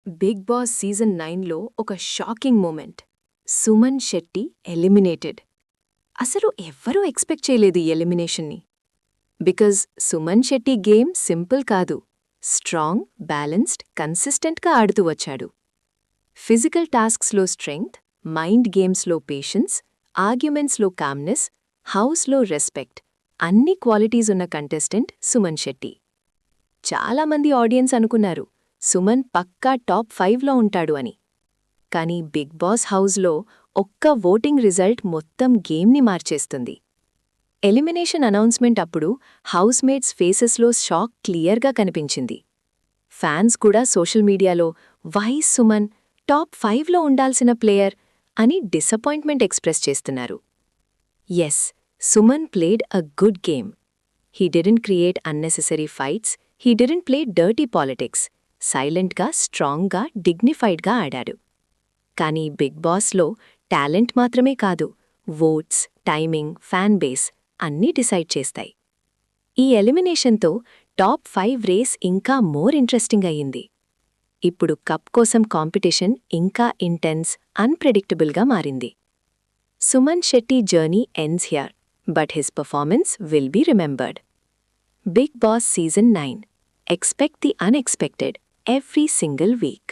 Big boss season 9లో ఒక shocking moment. Suman Shetty eliminated. అసలు ఎవ్వరూ ఎక్స్పెక్ట్ చేయలేదు ఈ ఎలిమినేషన్ని. Because Suman Shetty game simple కాదు. స్ట్రాంగ్, బ్యాలెన్స్డ్, కన్సిస్టెంట్గా ఆడుతూ వచ్చాడు. ఫిజికల్ టాస్క్స్లో స్ట్రెంగ్త్, మైండ్ గేమ్స్లో పేషెన్స్, ఆర్గ్యుమెంట్స్లో కామ్నెస్, హౌస్లో రెస్పెక్ట్ అన్ని క్వాలిటీస్ ఉన్న కంటెస్టెంట్ సుమన్ శెట్టి. చాలామంది ఆడియన్స్ అనుకున్నారు సుమన్ పక్కా టాప్ 5లో ఉంటాడు అని. కానీ బిగ్ బాస్ హౌస్లో ఒక్క ఓటింగ్ రిజల్ట్ మొత్తం గేమ్ని మార్చేస్తుంది. ఎలిమినేషన్ అనౌన్స్మెంట్ అప్పుడు హౌస్మేట్స్ ఫేసెస్లో షాక్ క్లియర్గా కనిపించింది. ఫ్యాన్స్ కూడా సోషల్ మీడియాలో వై సుమన్ టాప్ 5లో ఉండాల్సిన ప్లేయర్ అని డిసప్పాయింట్మెంట్ ఎక్స్ప్రెస్ చేస్తున్నారు. Yes, Suman played a good game. He didn't create unnecessary fights, he didn't play dirty politics. సైలెంట్గా, స్ట్రాంగ్గా, డిగ్నిఫైడ్గా ఆడాడు. కానీ బిగ్ బాస్లో టాలెంట్ మాత్రమే కాదు, ఓట్స్, టైమింగ్, ఫ్యాన్ బేస్ అన్నీ డిసైడ్ చేస్తాయి. ఈ ఎలిమినేషన్తో టాప్ 5 రేస్ ఇంకా మోర్ ఇంట్రెస్టింగ్ అయ్యింది. ఇప్పుడు కప్ కోసం కాంపిటీషన్ ఇంకా ఇంటెన్స్, అన్ప్రెడిక్టబుల్గా మారింది. Suman Shetty journey ends here, but his performance will be remembered. Big boss season 9. Expect the unexpected every single week.